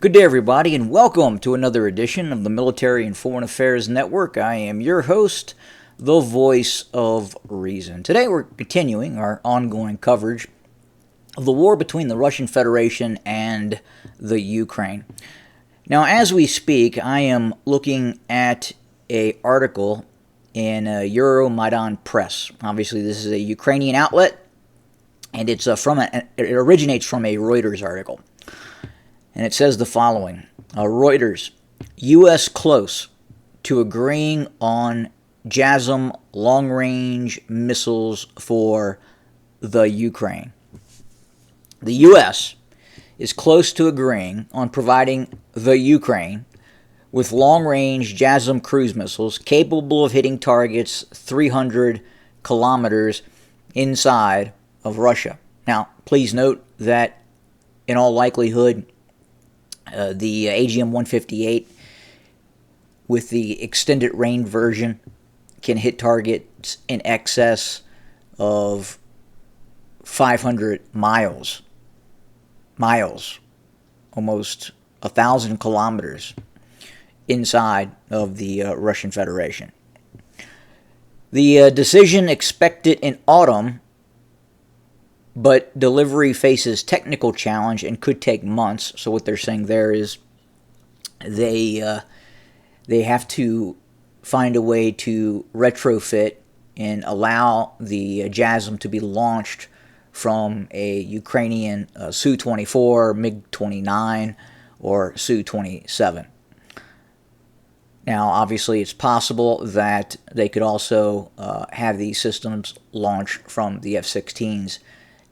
Good day, everybody, and welcome to another edition of the Military and Foreign Affairs Network. I am your host, the voice of reason. Today, we're continuing our ongoing coverage of the war between the Russian Federation and the Ukraine. Now, as we speak, I am looking at an article in Euromaidan Press. Obviously, this is a Ukrainian outlet, and it originates from a Reuters article. And it says the following, Reuters, U.S. close to agreeing on JASM long-range missiles for the Ukraine. The U.S. is close to agreeing on providing the Ukraine with long-range JASM cruise missiles capable of hitting targets 300 kilometers inside of Russia. Now, please note that in all likelihood, the AGM-158 with the extended range version can hit targets in excess of 500 miles, almost 1,000 kilometers inside of the Russian Federation. The decision expected in autumn, but delivery faces technical challenge and could take months. So what they're saying there is they have to find a way to retrofit and allow the JASM to be launched from a Ukrainian Su-24, MiG-29, or Su-27. Now, obviously, it's possible that they could also have these systems launch from the F-16s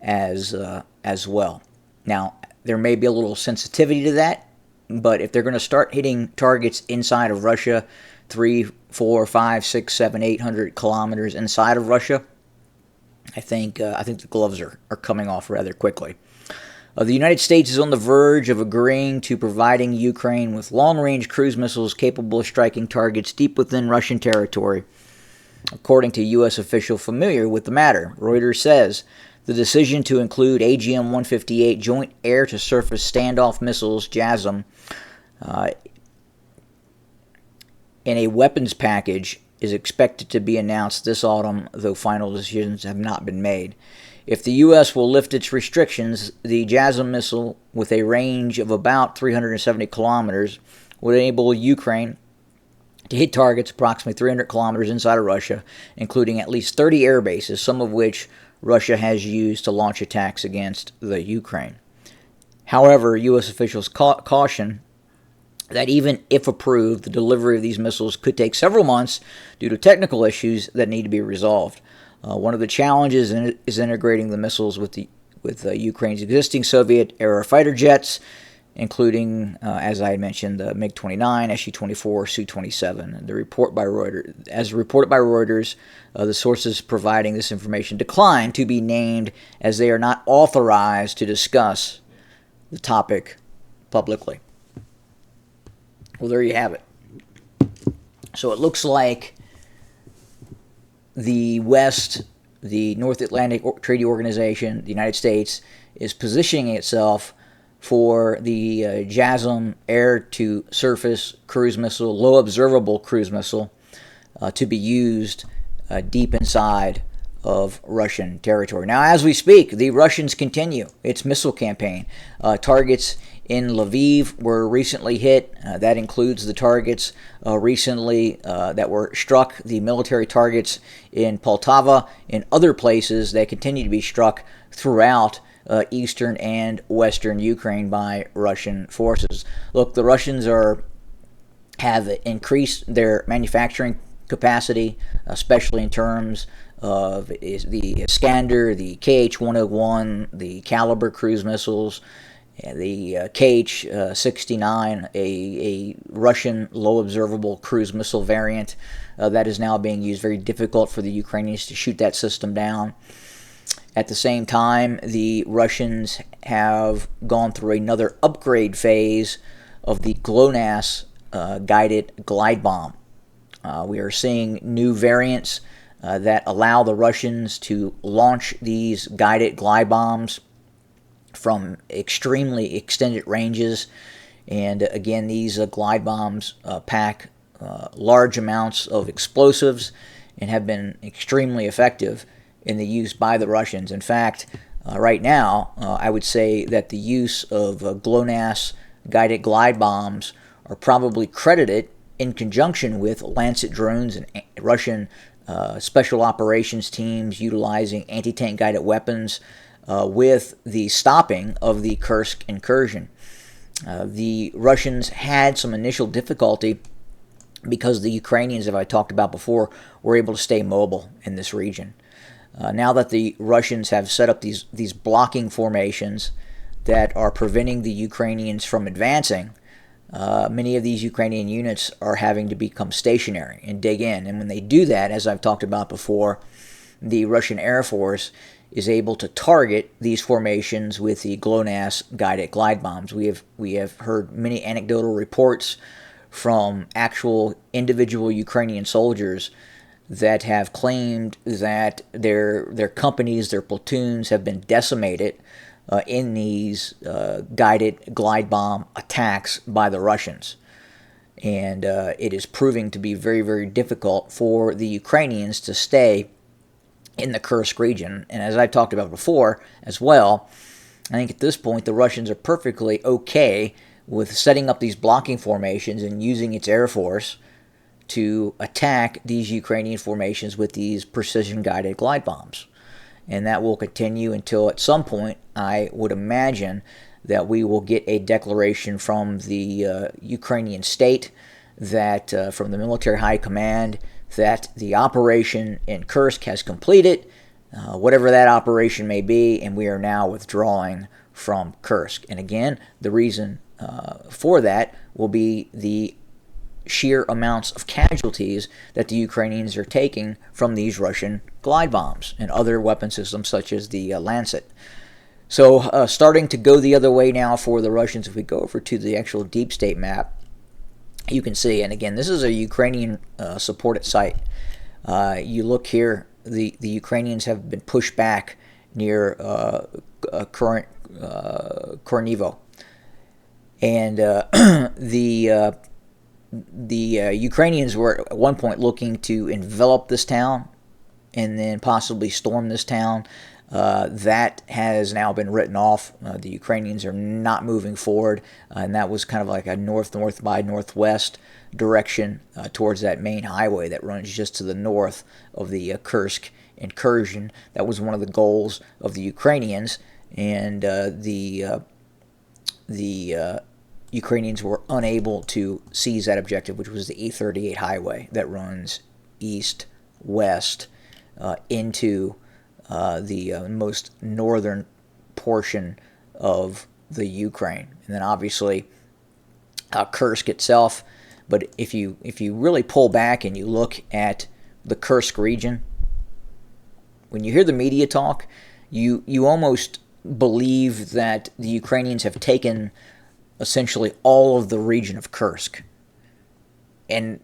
as well. Now, there may be a little sensitivity to that, but if they're going to start hitting targets inside of Russia, 3, 4, 5, 6, 7, 800 kilometers inside of Russia, I think the gloves are coming off rather quickly. The United States is on the verge of agreeing to providing Ukraine with long-range cruise missiles capable of striking targets deep within Russian territory, according to U.S. official familiar with the matter. Reuters says the decision to include AGM-158 Joint Air-to-Surface Standoff Missiles, JASM, in a weapons package is expected to be announced this autumn, though final decisions have not been made. If the U.S. will lift its restrictions, the JASM missile, with a range of about 370 kilometers, would enable Ukraine to hit targets approximately 300 kilometers inside of Russia, including at least 30 air bases, some of which Russia has used to launch attacks against the Ukraine. However, U.S. officials caution that even if approved, the delivery of these missiles could take several months due to technical issues that need to be resolved. One of the challenges is integrating the missiles with Ukraine's existing Soviet-era fighter jets, including, as I had mentioned, the MiG-29, Su-24, Su-27. As reported by Reuters, the sources providing this information declined to be named as they are not authorized to discuss the topic publicly. Well, there you have it. So it looks like the West, the North Atlantic Treaty Organization, the United States, is positioning itself for the JASM air-to-surface cruise missile, low observable cruise missile, to be used deep inside of Russian territory. Now, as we speak, the Russians continue its missile campaign. Targets in Lviv were recently hit. That includes the targets recently that were struck, the military targets in Poltava and other places that continue to be struck throughout eastern and western Ukraine by Russian forces. Look, the Russians have increased their manufacturing capacity, especially in terms of the Iskander, the KH-101, the Caliber cruise missiles, the KH-69, a Russian low observable cruise missile variant that is now being used. Very difficult for the Ukrainians to shoot that system down. At the same time, the Russians have gone through another upgrade phase of the GLONASS guided glide bomb. We are seeing new variants that allow the Russians to launch these guided glide bombs from extremely extended ranges, And again, these glide bombs pack large amounts of explosives and have been extremely effective in the use by the Russians. In fact, right now, I would say that the use of GLONASS guided glide bombs are probably credited in conjunction with Lancet drones and Russian special operations teams utilizing anti-tank guided weapons with the stopping of the Kursk incursion. The Russians had some initial difficulty because the Ukrainians, as I talked about before, were able to stay mobile in this region. Now that the Russians have set up these blocking formations that are preventing the Ukrainians from advancing, many of these Ukrainian units are having to become stationary and dig in. And when they do that, as I've talked about before, the Russian Air Force is able to target these formations with the GLONASS guided glide bombs. We have heard many anecdotal reports from actual individual Ukrainian soldiers that have claimed that their companies, their platoons have been decimated in these guided glide bomb attacks by the Russians. And it is proving to be very, very difficult for the Ukrainians to stay in the Kursk region. And as I talked about before as well, I think at this point the Russians are perfectly okay with setting up these blocking formations and using its air force to attack these Ukrainian formations with these precision-guided glide bombs. And that will continue until at some point, I would imagine, that we will get a declaration from the Ukrainian state, that from the military high command, that the operation in Kursk has completed, whatever that operation may be, and we are now withdrawing from Kursk. And again, the reason for that will be the sheer amounts of casualties that the Ukrainians are taking from these Russian glide bombs and other weapon systems such as the Lancet. So starting to go the other way now for the Russians. If we go over to the actual deep state map, you can see, and again, this is a Ukrainian supported site. You look here, the Ukrainians have been pushed back near current Kornivo. And the Ukrainians were at one point looking to envelop this town and then possibly storm this town. That has now been written off. The Ukrainians are not moving forward, and that was kind of like a north by northwest direction towards that main highway that runs just to the north of the Kursk incursion. That was one of the goals of the Ukrainians, and the Ukrainians were unable to seize that objective, which was the E38 highway that runs east-west into the most northern portion of the Ukraine. And then obviously Kursk itself. But if you really pull back and you look at the Kursk region, when you hear the media talk, you almost believe that the Ukrainians have taken essentially all of the region of Kursk. And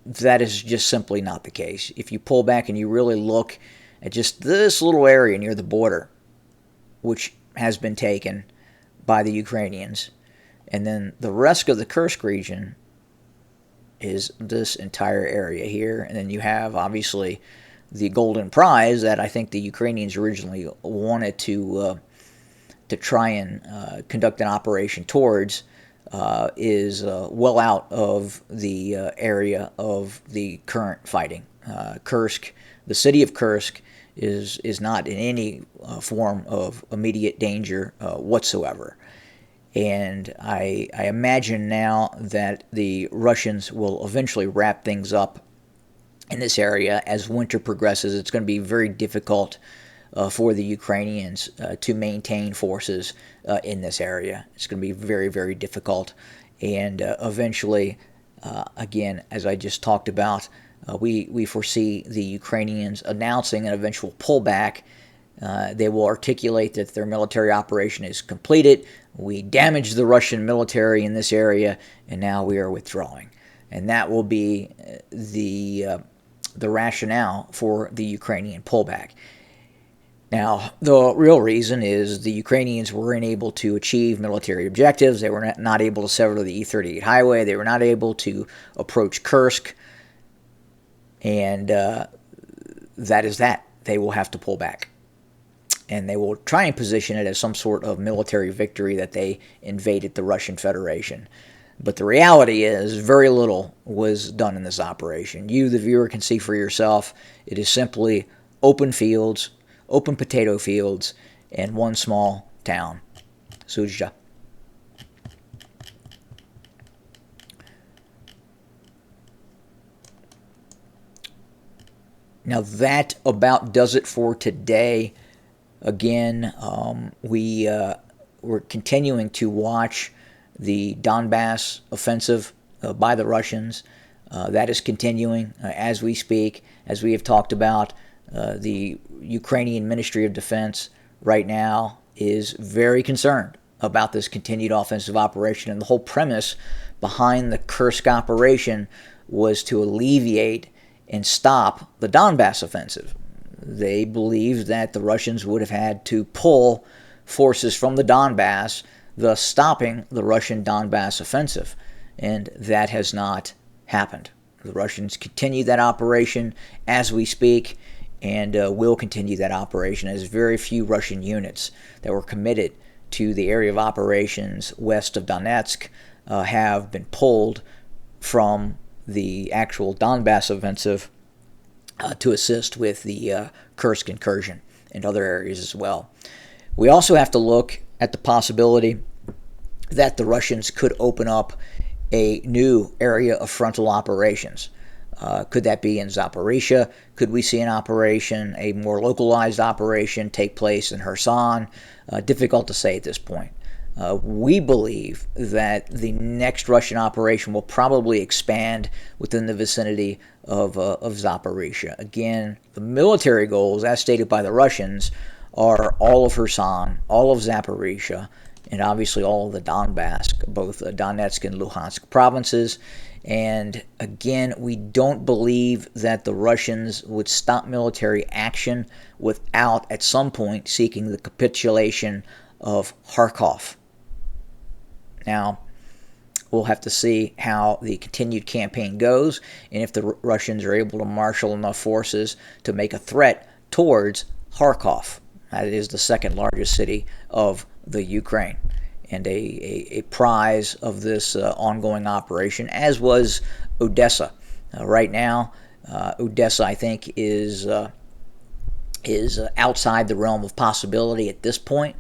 that is just simply not the case. If you pull back and you really look at just this little area near the border, which has been taken by the Ukrainians, and then the rest of the Kursk region is this entire area here. And then you have, obviously, the Golden Prize that I think the Ukrainians originally wanted to try and conduct an operation towards, is well out of the area of the current fighting. Kursk, the city of Kursk, is not in any form of immediate danger whatsoever. And I imagine now that the Russians will eventually wrap things up in this area. As winter progresses, it's going to be very difficult for the Ukrainians to maintain forces in this area. It's going to be very, very difficult. And eventually, again, as I just talked about, we foresee the Ukrainians announcing an eventual pullback. They will articulate that their military operation is completed. We damaged the Russian military in this area, and now we are withdrawing. And that will be the rationale for the Ukrainian pullback. Now, the real reason is the Ukrainians weren't able to achieve military objectives. They were not able to sever the E-38 highway. They were not able to approach Kursk. And that is that. They will have to pull back. And they will try and position it as some sort of military victory that they invaded the Russian Federation. But the reality is very little was done in this operation. You, the viewer, can see for yourself. It is simply open fields, open potato fields, and one small town, Sudzha. Now that about does it for today. Again, we're continuing to watch the Donbass offensive by the Russians. That is continuing as we speak. As we have talked about, the Ukrainian Ministry of Defense right now is very concerned about this continued offensive operation. And the whole premise behind the Kursk operation was to alleviate and stop the Donbass offensive. They believed that the Russians would have had to pull forces from the Donbass, thus stopping the Russian Donbass offensive. And that has not happened. The Russians continue that operation as we speak, and will continue that operation, as very few Russian units that were committed to the area of operations west of Donetsk have been pulled from the actual Donbass offensive to assist with the Kursk incursion and other areas as well. We also have to look at the possibility that the Russians could open up a new area of frontal operations. Could that be in Zaporizhia? Could we see an operation, a more localized operation, take place in Kherson? Difficult to say at this point. We believe that the next Russian operation will probably expand within the vicinity of Zaporizhia. Again, the military goals, as stated by the Russians, are all of Kherson, all of Zaporizhia, and obviously all of the Donbass, both Donetsk and Luhansk provinces. And again, we don't believe that the Russians would stop military action without, at some point, seeking the capitulation of Kharkov. Now, we'll have to see how the continued campaign goes, and if the Russians are able to marshal enough forces to make a threat towards Kharkov. That is the second largest city of the Ukraine, and a prize of this ongoing operation, as was Odessa. Right now, Odessa, I think, is outside the realm of possibility at this point,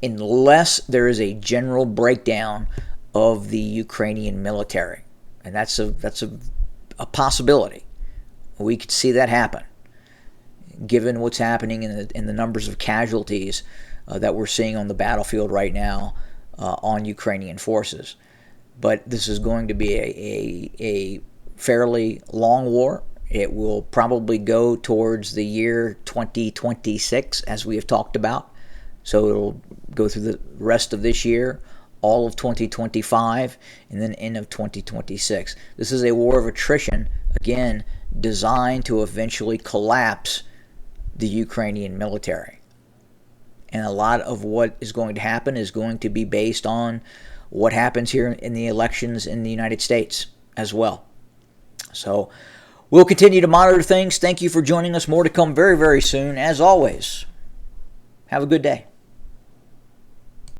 unless there is a general breakdown of the Ukrainian military, and that's a possibility. We could see that happen, given what's happening in the numbers of casualties that we're seeing on the battlefield right now on Ukrainian forces. But this is going to be a fairly long war. It will probably go towards the year 2026, as we have talked about. So it'll go through the rest of this year, all of 2025, and then end of 2026. This is a war of attrition, again, designed to eventually collapse the Ukrainian military. And a lot of what is going to happen is going to be based on what happens here in the elections in the United States as well. So we'll continue to monitor things. Thank you for joining us. More to come very, very soon. As always, have a good day.